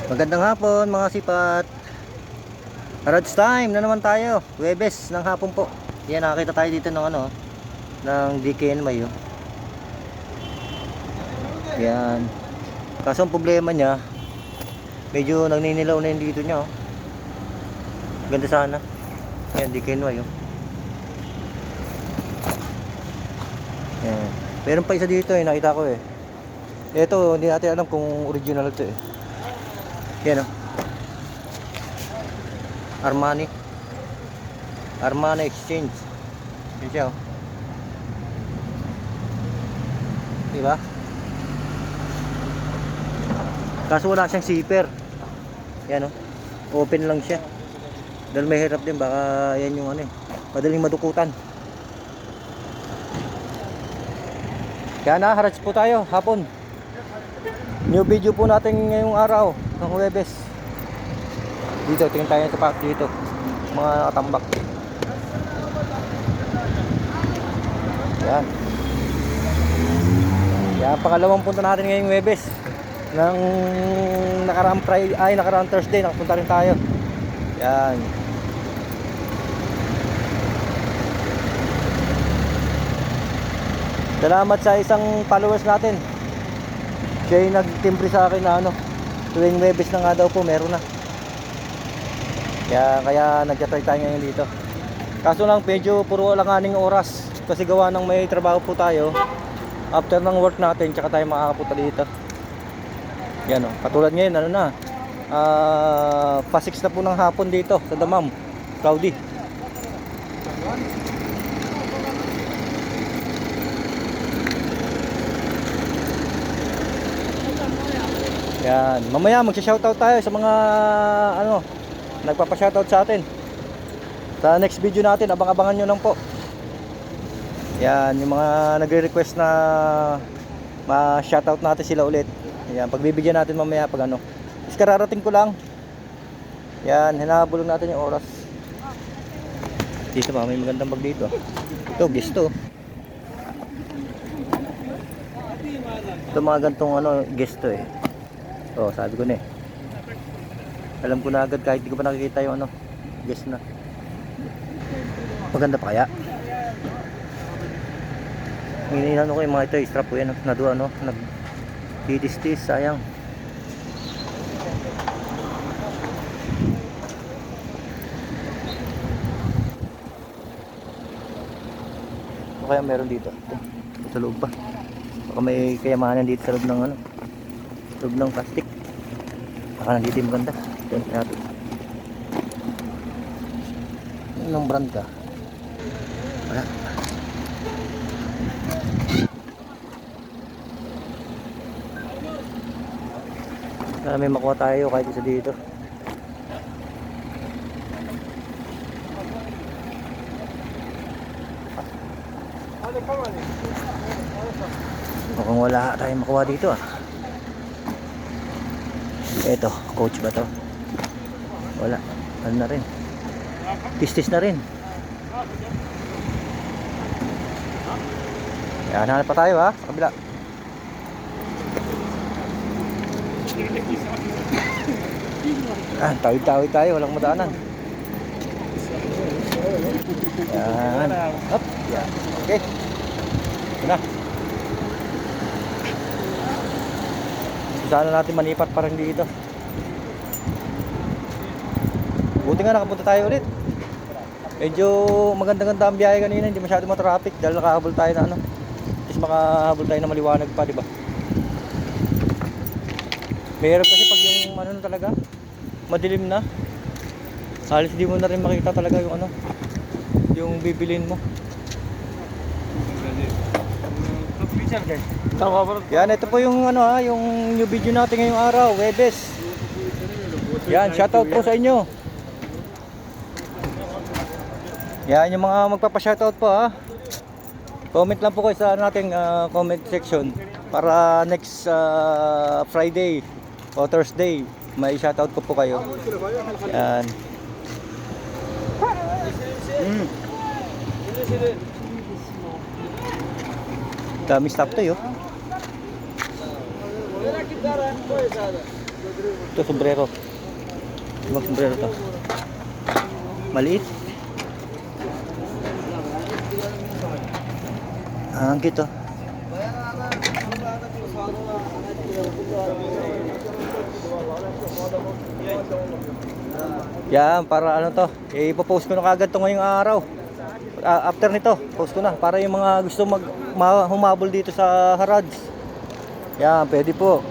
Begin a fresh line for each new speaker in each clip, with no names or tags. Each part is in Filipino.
Magandang hapon mga sipat. Roads time na naman tayo. Webes ng hapon po. Yan, nakakita tayo dito ng ng DKNY. Yan. Kaso ang problema niya, medyo nagninilaw na yung dito niya. Ganda sana. Yan, DKNY. Yan. Meron pa isa dito nakita ko eh. Ito, hindi natin alam kung original ito eh. Yan Armani Exchange. Yan siya diba? Kaso wala siyang zipper. Yan open lang siya. Dahil may hirap din, baka yan yung madaling madukutan. Kaya harats po tayo hapon. New video po natin ngayong araw ng Huwebes. Dito, tingin tayo sa park dito. Mga nakatambak. Yan. Yan, pangalawang punta natin ngayong Huwebes. Nang nakaraang Thursday, nakapunta rin tayo. Yan. Salamat sa isang followers natin. Siya yung nagtimbre sa akin na tuwing Huwebes na nga daw po meron na. Kaya nagtatry tayo ngayon dito. Kaso lang medyo puro alanganing oras. Kasi gawa ng may trabaho po tayo. After ng work natin, tsaka tayo makakapunta dito. Yan katulad ngayon pa 6 na po ng hapon dito sa Damam, Cloudy. Yan, mamaya magsha-shoutout tayo sa mga nagpapa-shoutout sa atin. Sa next video natin, abang-abangan nyo lang po. Yan, yung mga nagre-request na ma-shoutout natin sila ulit. Yan, pagbibigyan natin mamaya pag is kararating ko lang. Yan, hinahabol natin yung oras. Dito may magandang bag dito. Ito, gusto. Ito mga gantong gusto eh. Sabi ko na eh. Alam ko na agad kahit di ko pa nakikita yung guess na. Maganda pa kaya? Hinihinan ko yung mga ito, strap ko yan. Nag-didistis, sayang. Ano kaya meron dito? Sa loob pa. Baka may kayamanan dito sa loob ng loob ng plastic. Baka nandito yung maganda. Ito natin. Anong brand ka? Wala. Sana may makuha tayo kahit isa dito. Mukhang wala tayong makuha dito Eto, coach ba to? Wala, na rin. Tistis na rin. Yan, hanap pa tayo sa kabila. Tawid-tawid tayo, walang madaanan. Yan. Up, yan. Okay. Ito na. Sana natin manipat parang dito. Buti nga nakapunta tayo ulit. Medyo maganda-ganda ang biyahe kanina, hindi masyado ma-traffic dahil nakahabol tayo na at least makahabol tayo na maliwanag pa, diba? Mahirap kasi pag yung talaga madilim na. Halos di mo na rin makita talaga yung yung bibilin mo. Yan, ito po yung yung new video natin ngayong araw, Huwebes. Yan, shoutout po sa inyo. Yan, yung mga magpapa-shoutout po comment lang po kayo sa nating comment section para next Friday o Thursday may shoutout ko po kayo. Yan. Dami stop to Ito, sombrero. Ibang sombrero to. Maliit. Ang kito. Yan, para ano to. Ipopost ko na kagad to ngayong araw. After nito, post ko na. Para yung mga gusto humabol dito sa Harads. Yan, pwede po.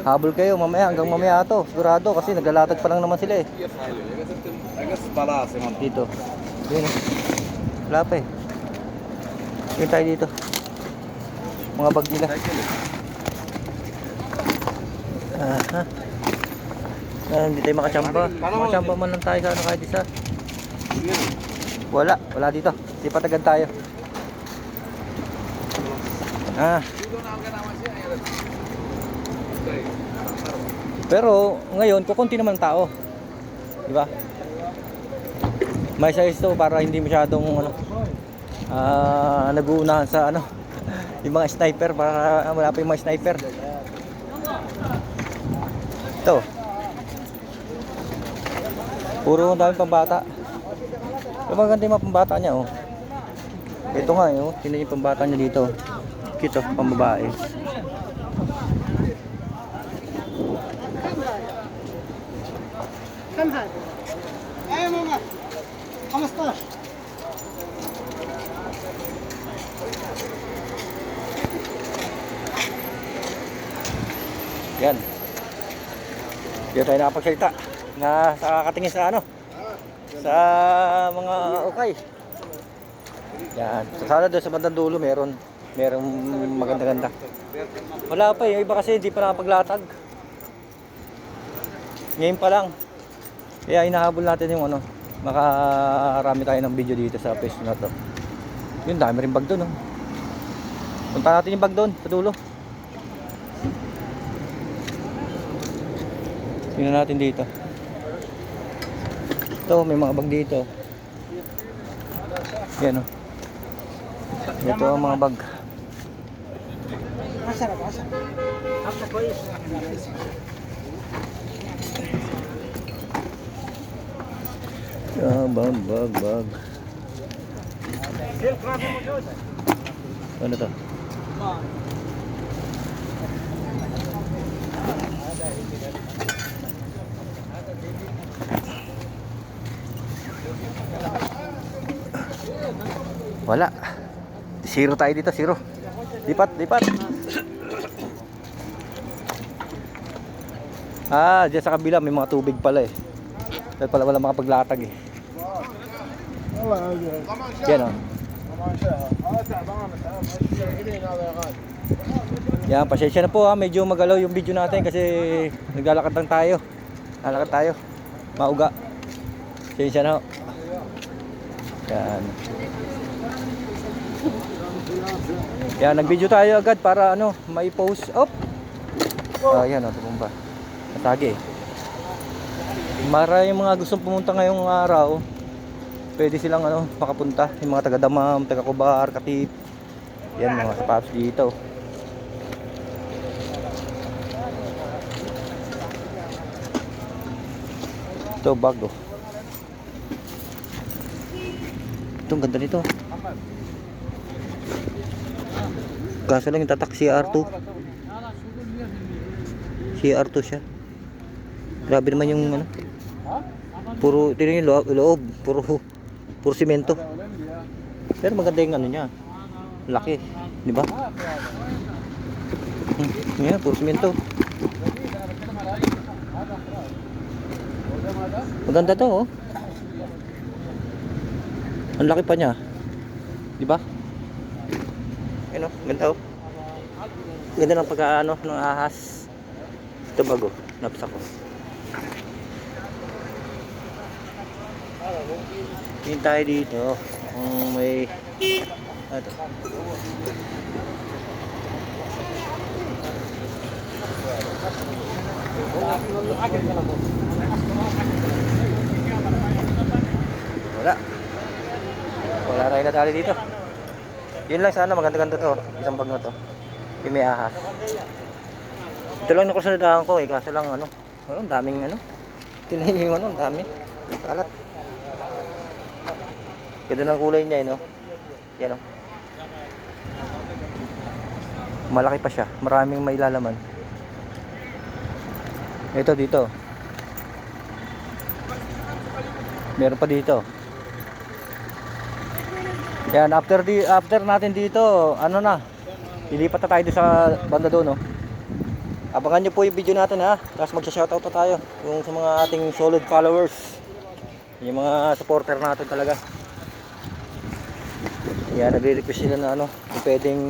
Habol kayo mamaya, hanggang mamaya to. Sigurado kasi naglalatag pa lang naman sila eh. Dito. Yun eh. Wala pa eh. Yun tayo dito. Mga bag nila. Aha. Hindi tayo makachamba. Makachamba man lang tayo sa ano kahit isa. Wala dito. Di patagan tayo. Pero ngayon, kukunti naman tao. Di ba? May size to para hindi masyadong ano, nag-uunahan sa ano, yung mga sniper, para wala pa yung mga sniper. Ito. Puro ang daming pambata. Yung maganda yung mga pambata niya, oh. Ito nga, oh. Tingnan yung pambata niya dito. Cute, oh, pambabae.
كم هذا؟ اي ماما 15.
Yan. Dito tayo nakapagsalita na sa kakatingin sa ano, sa mga ukay. Yan. Sana doon sa bandang dulo merong maganda-ganda. Wala pa yung iba kasi hindi pa nakapaglatag. Ngayon pa lang. Kaya inahabol natin yung ano, makarami tayo ng video dito sa page na to. Yun, dami rin bag doon, oh. Punta natin yung bag doon sa dulo. Tingnan natin dito. Ito, may mga bag dito. Yan, oh. Ito ang mga bag.
عشرة بعشرة. حتى كويس.
Bag. Ano to? Wala. Zero tayo dito, zero. Lipat. Diyan sa kabila may mga tubig pala eh. Dahil pala wala makapaglatag eh. Yan, oh. Yan, pasensya na po, ha. Medyo magalaw yung video natin kasi naglalakad lang tayo. Lalakad tayo. Mauga. Pasensya na, ho. Yan. Yan, nag-video tayo agad para ano, mai-post. Yan, oh, tumumba. Matagi eh. Maraming mga gustong pumunta ngayong araw, pwede silang ano, makapunta. Yung mga taga Damam, taga Kubar, Katip. Yan, mga sapatos dito. Ito, bag, oh. Ito, ang ganda nito. Kaso lang yung tatak CR2. CR2 siya. Grabe naman yung ano. Puro, tingnan yung loob. Puro simento. Pero maganda yung ano niya. Laki. Di ba? Yan, puro simento. Maganda to, oh. Ang laki pa niya. Di ba? Ano, ganda, oh. Ganda ng pagkaano ng ahas. Ito bago, napsa ko. Tingin tayo dito kung may ito. Wala tayo natali dito. Yun lang, sana maganda-ganda to. Isang bag na to. Yung may ahas. Ito lang nakusunadahan ko eh, kaso lang ano, Ano, ang daming ano. Tinahin yung ano, ang dami. Kalat. Ganda ng kulay niya, no? Yan, oh. Malaki pa siya. Maraming mailalaman. Ito dito. Meron pa dito. Yan, after natin dito, ano na? Lilipat na tayo doon sa banda doon, no? Abangan nyo po yung video natin, ha. Tapos magsha-shoutout na tayo yung sa mga ating solid followers. Yung mga supporter natin talaga. Yan, nagre-request sila na ano, kung pwedeng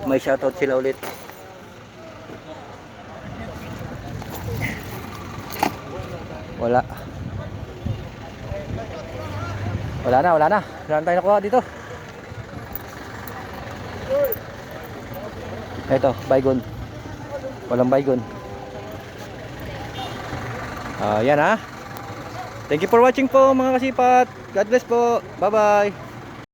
may shoutout sila ulit. Wala. Wala na. Wala na tayo nakuha dito. Ito, baygon. Walang baygon. Yan, ha. Thank you for watching po mga kasipat. God bless po. Bye bye.